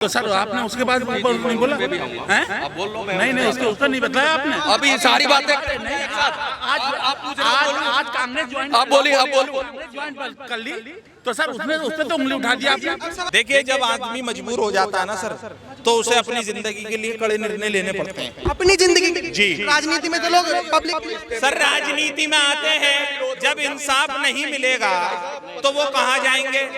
तो सर आपने उसके बाद ऊपर नहीं बोला हैं? आप बोल लो। नहीं उसके उत्तर नहीं बताया आपने। अभी सारी बातें आज कांग्रेस ज्वाइन आप बोलिए, आप बोलो। ज्वाइन कर ली तो सर उसमें उस पर तो उंगली उठा दिया आपने। देखिए, जब आदमी मजबूर हो जाता है ना सर, तो उसे अपनी जिंदगी के लिए कड़े निर्णय लेने पड़ते हैं। अपनी जिंदगी जी। राजनीति में तो लोग पब्लिक सर, राजनीति में आते हैं, जब इंसाफ नहीं मिलेगा तो वो कहाँ जाएंगे?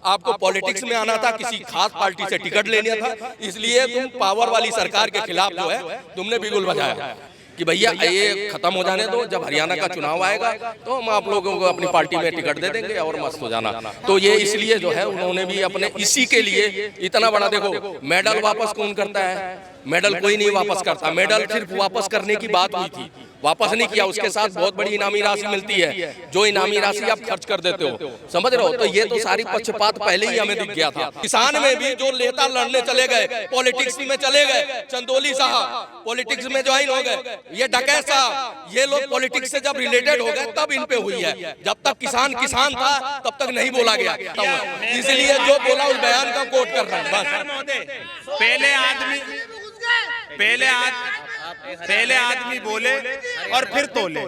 आपको पॉलिटिक्स में आना था, किसी खास पार्टी से टिकट लेना था, इसलिए तुम पावर वाली सरकार के खिलाफ जो है तुमने बिगुल बजाया कि भैया ये खत्म हो जाने दो, जब हरियाणा का चुनाव आएगा तो हम आप लोगों को अपनी पार्टी में टिकट दे देंगे और मस्त हो जाना। तो ये इसलिए जो है उन्होंने भी अपने इसी के लिए इतना बड़ा, देखो मेडल वापस कौन करता है? मेडल कोई नहीं वापस करता। मेडल सिर्फ वापस करने की बात हुई थी, वापस नहीं किया। उसके साथ बहुत बड़ी इनामी राशि मिलती है, जो इनामी राशि आप खर्च कर देते हो, समझ रहे हो? तो ये तो सारी पक्षपात पहले ही हमें दिख गया था। किसान में भी जो नेता लड़ने चले गए, पॉलिटिक्स में चले गए, चंदोली साहब पॉलिटिक्स में ज्वाइन हो गए, ये डकैत साहब, ये लोग पॉलिटिक्स से जब रिलेटेड हो गए तब इन पे हुई है। जब तक किसान किसान था तब तक नहीं बोला गया, इसलिए जो बोला उस बयान का कोट कर रहा है। पहले आदमी बोले और फिर तोले,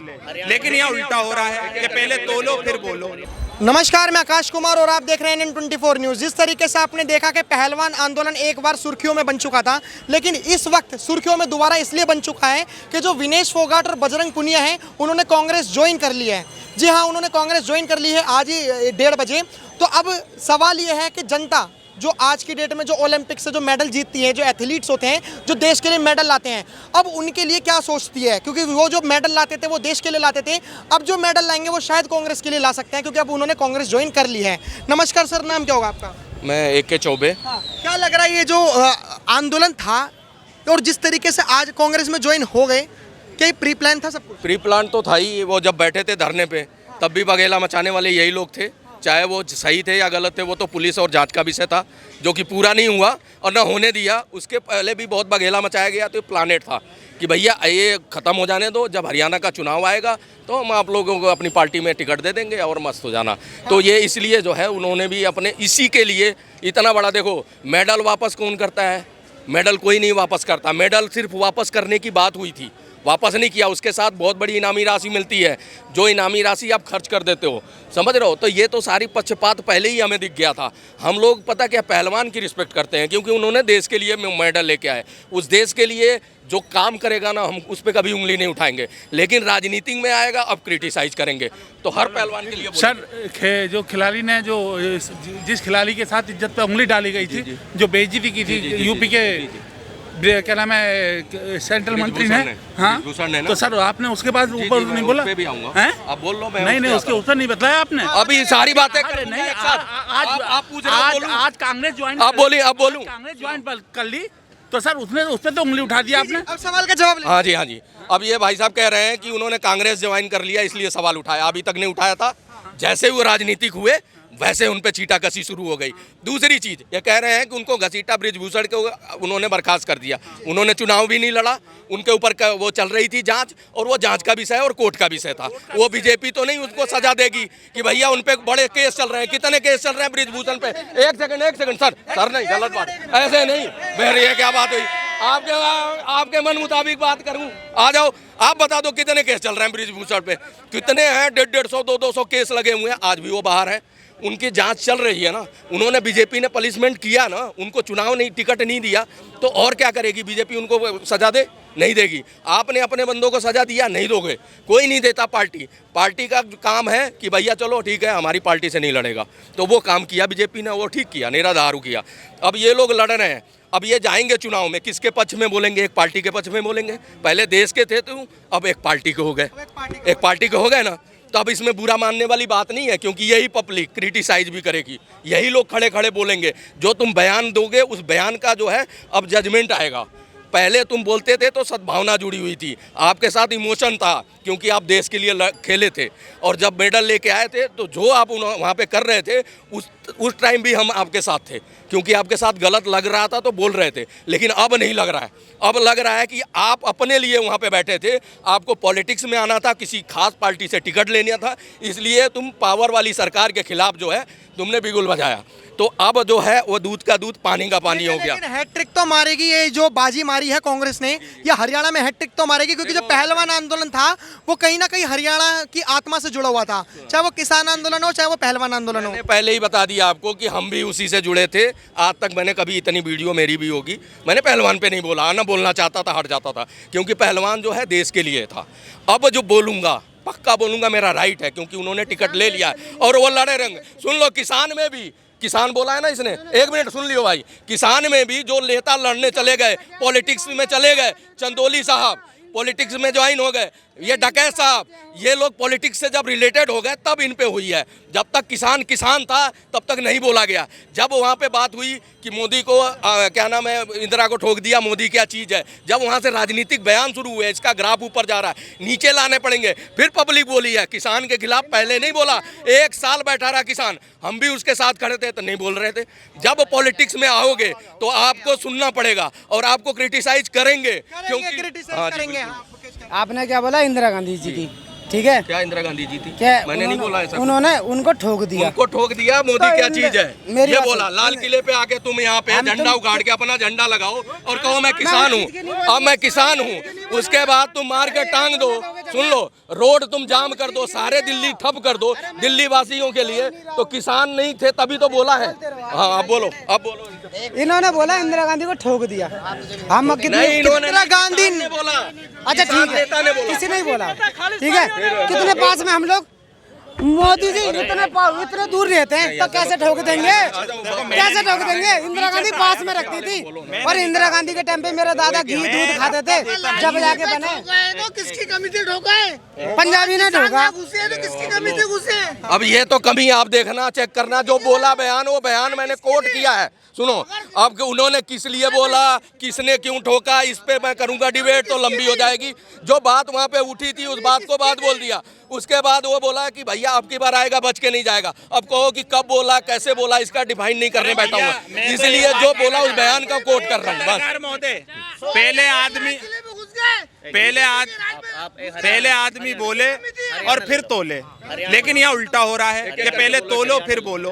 लेकिन यह उल्टा हो रहा है कि पहले तोलो फिर बोलो। नमस्कार, मैं आकाश कुमार और आप देख रहे हैं N24 न्यूज़। जिस तरीके से आपने देखा कि पहलवान आंदोलन एक बार सुर्खियों में बन चुका था, लेकिन इस वक्त सुर्खियों में दोबारा इसलिए बन चुका है कि जो विनेश फोगाट और बजरंग पुनिया हैं, उन्होंने कांग्रेस ज्वाइन कर ली है। जी हाँ, उन्होंने कांग्रेस ज्वाइन कर ली है आज ही 1:30 बजे। तो अब सवाल ये है कि जनता जो आज की डेट में जो ओलंपिक से जो मेडल जीतती है, जो एथलीट्स होते हैं, जो देश के लिए मेडल लाते हैं, अब उनके लिए क्या सोचती है? क्योंकि वो जो मेडल लाते थे वो देश के लिए लाते थे, अब जो मेडल लाएंगे वो शायद कांग्रेस के लिए ला सकते हैं, क्योंकि अब उन्होंने कांग्रेस ज्वाइन कर ली है। नमस्कार सर, नाम क्या होगा आपका? मैं AK चौबे। क्या लग रहा है ये जो आंदोलन था और जिस तरीके से आज कांग्रेस में ज्वाइन हो गए, क्या प्री प्लान था सब कुछ? प्री प्लान तो था ही। वो जब बैठे थे धरने पे तब भी बघेला मचाने वाले यही लोग थे, चाहे वो सही थे या गलत थे, वो तो पुलिस और जांच का विषय था, जो कि पूरा नहीं हुआ और ना होने दिया। उसके पहले भी बहुत बघेला मचाया गया। तो प्लानेट था कि भैया ये खत्म हो जाने दो, जब हरियाणा का चुनाव आएगा तो हम आप लोगों को अपनी पार्टी में टिकट दे देंगे और मस्त हो जाना। तो ये इसलिए जो है उन्होंने भी अपने इसी के लिए इतना बड़ा, देखो मेडल वापस कौन करता है? मेडल कोई नहीं वापस करता। मेडल सिर्फ वापस करने की बात हुई थी, वापस नहीं किया। उसके साथ बहुत बड़ी इनामी राशि मिलती है, जो इनामी राशि आप खर्च कर देते हो, समझ रहे हो? तो ये तो सारी पक्षपात पहले ही हमें दिख गया था। हम लोग पता क्या पहलवान की रिस्पेक्ट करते हैं, क्योंकि उन्होंने देश के लिए मेडल लेके आए। उस देश के लिए जो काम करेगा ना, हम उस पर कभी उंगली नहीं उठाएंगे। लेकिन राजनीति में आएगा, अब क्रिटिसाइज करेंगे। तो हर पहलवान के लिए सर जो खिलाड़ी ने जिस खिलाड़ी के साथ इज्जत पे उंगली डाली गई थी, जो बेइज्जती की थी यूपी के क्या नाम है सेंट्रल मंत्री ने, हाँ, तो सर आपने उसके बाद ऊपर नहीं बोला हैं? आप बोल लो। नहीं उसके उत्तर नहीं बताया आपने। अभी सारी बातें नहीं आप पूछ रहे हो। आज कांग्रेस ज्वाइन, आप बोलिए, आप बोलूं। कांग्रेस ज्वाइन कर ली तो सर उस पर तो उंगली उठा दिया आपने। अब सवाल का जवाब हाँ जी, हाँ जी। अब ये भाई साहब कह रहे हैं कि उन्होंने कांग्रेस ज्वाइन कर लिया इसलिए सवाल उठाया, अभी तक नहीं उठाया था। जैसे वो राजनीतिक हुए वैसे उन पे चीटाकशी शुरू हो गई। दूसरी चीज ये कह रहे हैं कि उनको घसीटा बृजभूषण को उन्होंने बर्खास्त कर दिया। उन्होंने चुनाव भी नहीं लड़ा, उनके ऊपर वो चल रही थी जांच, और वो जांच का विषय और कोर्ट का विषय था। वो बीजेपी तो नहीं उसको सजा देगी कि भैया उन पे बड़े केस चल रहे हैं। कितने केस चल रहे हैं बृजभूषण पे? एक सेकंड सर नहीं, गलत बात, ऐसे नहीं। ये क्या बात हुई? आपके मन मुताबिक बात करूं? आ जाओ, आप बता दो कितने केस चल रहे हैं बृजभूषण पे? कितने हैं? 150 200 केस लगे हुए हैं, आज भी वो बाहर है। उनकी जांच चल रही है ना। उन्होंने बीजेपी ने पनिशमेंट किया ना, उनको चुनाव नहीं, टिकट नहीं दिया, तो और क्या करेगी बीजेपी? उनको सजा दे? नहीं देगी। आपने अपने बंदों को सजा दिया, नहीं दोगे, कोई नहीं देता। पार्टी का काम है कि भैया चलो ठीक है, हमारी पार्टी से नहीं लड़ेगा, तो वो काम किया बीजेपी ने, वो ठीक किया, निराधारू किया। अब ये लोग लड़ रहे हैं, अब ये जाएंगे चुनाव में, किसके पक्ष में बोलेंगे? एक पार्टी के पक्ष में बोलेंगे। पहले देश के थे तो अब एक पार्टी के हो गए, एक पार्टी के हो गए ना। तो अब इसमें बुरा मानने वाली बात नहीं है, क्योंकि यही पब्लिक क्रिटिसाइज भी करेगी, यही लोग खड़े खड़े बोलेंगे। जो तुम बयान दोगे उस बयान का जो है अब जजमेंट आएगा। पहले तुम बोलते थे तो सद्भावना जुड़ी हुई थी, आपके साथ इमोशन था, क्योंकि आप देश के लिए खेले थे, और जब मेडल लेके आए थे तो जो आप वहाँ पे कर रहे थे उस उस टाइम भी हम आपके साथ थे, क्योंकि आपके साथ गलत लग रहा था तो बोल रहे थे, लेकिन अब नहीं लग रहा है। अब लग रहा है कि आप अपने लिए वहाँ पे बैठे थे, आपको पॉलिटिक्स में आना था, किसी खास पार्टी से टिकट लेना था, इसलिए तुम पावर वाली सरकार के खिलाफ जो है तुमने बिगुल बजाया। तो अब जो है वो दूध का दूध पानी का पानी हो गया। लेकिन हैट्रिक तो मारेगी, ये जो बाजी मारी है कांग्रेस ने, ये हरियाणा में हैट्रिक तो मारेगी, क्योंकि जो पहलवान आंदोलन था वो कहीं ना कहीं हरियाणा की आत्मा से जुड़ा हुआ था, चाहे वो किसान आंदोलन हो चाहे वो पहलवान आंदोलन हो। मैंने पहले ही बता दिया आपको कि हम भी उसी से जुड़े थे। आज तक मैंने कभी इतनी वीडियो मेरी भी होगी, मैंने पहलवान पे नहीं बोला, ना बोलना चाहता था, हट जाता था, क्योंकि पहलवान जो है देश के लिए था। अब जो बोलूंगा पक्का बोलूंगा, मेरा राइट है, क्योंकि उन्होंने टिकट ले लिया है और वो लड़े रंग। सुन लो, किसान में भी, किसान बोला है ना इसने, एक मिनट सुन लियो भाई, किसान में भी जो नेता लड़ने चले गए, पॉलिटिक्स में चले गए, चंदोली साहब पॉलिटिक्स में ज्वाइन हो गए, ये डकैत साहब, ये लोग पॉलिटिक्स से जब रिलेटेड हो गए तब इन पे हुई है। जब तक किसान किसान था तब तक नहीं बोला गया। जब वहाँ पे बात हुई कि मोदी को क्या नाम है, इंदिरा को ठोक दिया, मोदी क्या चीज़ है, जब वहाँ से राजनीतिक बयान शुरू हुए, इसका ग्राफ ऊपर जा रहा है, नीचे लाने पड़ेंगे, फिर पब्लिक बोली है। किसान के खिलाफ पहले नहीं बोला, 1 साल बैठा रहा किसान, हम भी उसके साथ खड़े थे तो नहीं बोल रहे थे। जब पॉलिटिक्स में आओगे तो आपको सुनना पड़ेगा और आपको क्रिटिसाइज करेंगे, क्योंकि आपने क्या बोला इंदिरा गांधी जी की, ठीक है? क्या इंदिरा गांधी जी थी? क्या मैंने नहीं बोला ऐसा। उन्होंने उनको ठोक दिया, उनको ठोक दिया। मोदी तो क्या चीज है मेरी ये बात बोला, सुन। लाल किले पे आके तुम यहाँ पे झंडा उगाड़ के अपना झंडा लगाओ और कहो मैं किसान हूँ, अब मैं किसान हूँ, उसके बाद तुम मार के टांग दो। सुन लो, रोड तुम जाम कर दो, सारे दिल्ली ठप कर दो दिल्ली वासियों के लिए, तो किसान नहीं थे तभी तो बोला है। हाँ अब बोलो, अब बोलो। इन्होंने बोला इंदिरा गांधी को ठोक दिया। हम नहीं, इन्होंने इंदिरा गांधी ने बोला, अच्छा ठीक है, नेता ने बोला, किसी ने बोला, ठीक है? कितने पास में हम लोग, मोदी जी इतने दूर रहते हैं तो कैसे ठोक देंगे, कैसे ठोक देंगे? इंदिरा गांधी पास में रखती थी, और इंदिरा गांधी के टाइम पे मेरे दादा घी दूध खाते थे, जब जाके बने। तो किसकी कमी थी ठोका है? पंजाबी ने ठोका। घुसे तो किसकी कमी थी घुसे? अब ये तो कमी आप देखना, चेक करना, जो बोला बयान, वो बयान मैंने कोट किया है। सुनो, अब उन्होंने किस लिए बोला, किसने क्यों ठोका, इस पे मैं करूंगा डिबेट तो लंबी हो जाएगी। जो बात वहाँ पे उठी थी उस बात को बात बोल दिया। उसके बाद वो बोला कि भैया अब की बार आएगा बच के नहीं जाएगा। अब कहो कि कब बोला, कैसे बोला, इसका डिफाइन नहीं करने बैठा हुआ, इसलिए जो बोला उस बयान का कोट कर रहा हूँ बस। महोदय, पहले आदमी बोले और फिर तोले, लेकिन यहाँ उल्टा हो रहा है कि पहले तोलो फिर बोलो।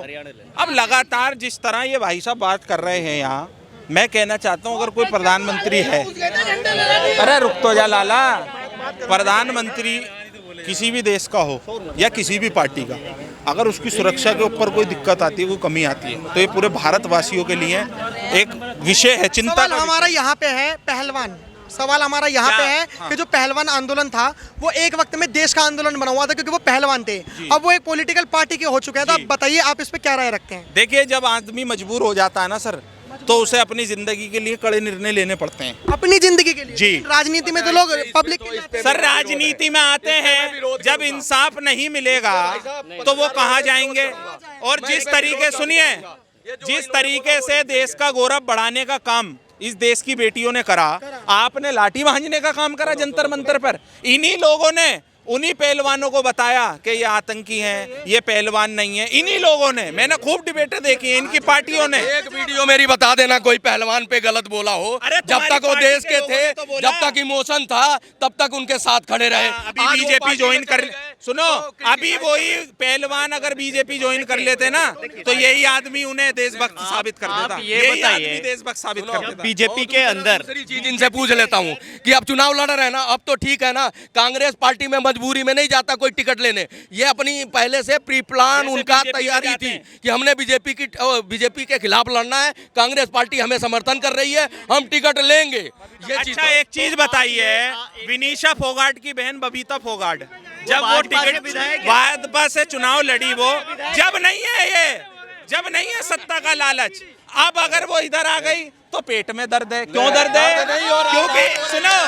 अब लगातार जिस तरह ये भाई साहब बात कर रहे हैं यहाँ, मैं कहना चाहता हूँ अगर कोई प्रधानमंत्री है, अरे रुक तो जा लाला, प्रधानमंत्री किसी भी देश का हो या किसी भी पार्टी का, अगर उसकी सुरक्षा के ऊपर कोई दिक्कत आती है, कोई कमी आती है, तो ये पूरे भारतवासियों के लिए एक विषय है, चिंता सवाल का हमारा यहाँ पे है पहलवान, सवाल हमारा यहाँ पे है कि जो पहलवान आंदोलन था वो एक वक्त में देश का आंदोलन बना हुआ था, क्योंकि वो पहलवान थे, अब वो एक पॉलिटिकल पार्टी के हो चुके हैं। तो आप बताइए, आप इस पे क्या राय रखते हैं? देखिए, जब आदमी मजबूर हो जाता है ना सर, तो उसे अपनी जिंदगी के लिए कड़े निर्णय लेने पड़ते हैं। अपनी जिंदगी के लिए जी। राजनीति में तो लोग पब्लिक सर राजनीति में आते हैं, जब इंसाफ नहीं मिलेगा तो वो कहाँ जाएंगे? और जिस तरीके, सुनिए, जिस तरीके से देश का गौरव बढ़ाने का काम इस देश की बेटियों ने करा, आपने लाठी भांजने का काम करा जंतर मंतर पर। इन्हीं लोगों ने उन्हीं पहलवानों को बताया कि ये आतंकी हैं, ये पहलवान नहीं है। इन्हीं लोगों ने, मैंने खूब डिबेटें देखी हैं इनकी पार्टियों ने। एक वीडियो मेरी बता देना कोई पहलवान पे गलत बोला हो। जब तक वो देश के थे, जब तक इमोशन था, तब तक उनके साथ खड़े रहे। अभी बीजेपी ज्वाइन कर, सुनो, अभी वही पहलवान अगर बीजेपी ज्वाइन कर लेते ना, तो यही आदमी उन्हें देशभक्त साबित कर देता। यही आदमी देशभक्त साबित कर देता। बीजेपी के अंदर दूसरी चीज इनसे पूछ लेता हूँ कि अब चुनाव लड़ रहे हैं ना, अब तो ठीक है ना, कांग्रेस पार्टी में मजबूरी में नहीं जाता कोई टिकट लेने। ये अपनी पहले से प्री प्लान उनका तैयारी थी कि हमने बीजेपी के खिलाफ लड़ना है, कांग्रेस पार्टी हमें समर्थन कर रही है, हम टिकट लेंगे। ये अच्छा, एक चीज बताइए, विनीशा फोगाट की बहन बबीता फोगाट, जब वो टिकट भाजपा से चुनाव लड़ी, वो जब नहीं है, ये जब नहीं है सत्ता का लालच, अब अगर वो इधर आ गई तो पेट में दर्द है। क्यों दर्द है? क्योंकि सुनो,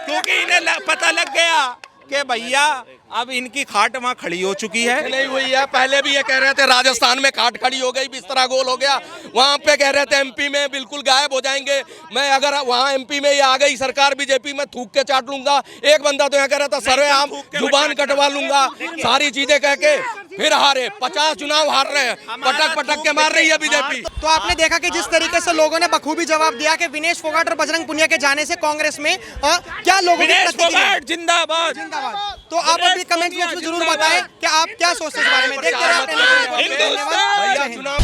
क्योंकि इन्हें पता लग गया कि भैया अब इनकी खाट वहाँ खड़ी हो चुकी है। नहीं हुई है, पहले भी ये कह रहे थे राजस्थान में खाट खड़ी हो गई, बिस्तरा गोल हो गया। वहाँ पे कह रहे थे एमपी में बिल्कुल गायब हो जाएंगे। मैं अगर वहाँ एमपी में ये आ गई सरकार बीजेपी में, थूक के चाट लूंगा। एक बंदा तो यहाँ कह रहा था सरेआम जुबान कटवा लूंगा, सारी चीजें कह के फिर हारे। 50 चुनाव हार रहे हैं, पटक पटक के मार रही है बीजेपी। तो आपने देखा कि जिस तरीके से लोगों ने बखूबी जवाब दिया कि विनेश फोगाट और बजरंग पुनिया के जाने से कांग्रेस में क्या लोगों की प्रतिक्रिया है? जिंदाबाद। जिंदाबाद। तो आप अभी कमेंट बॉक्स में जरूर बताएं कि आप क्या सोचते हैं इस बारे में। देखते रहिए अपने चुनाव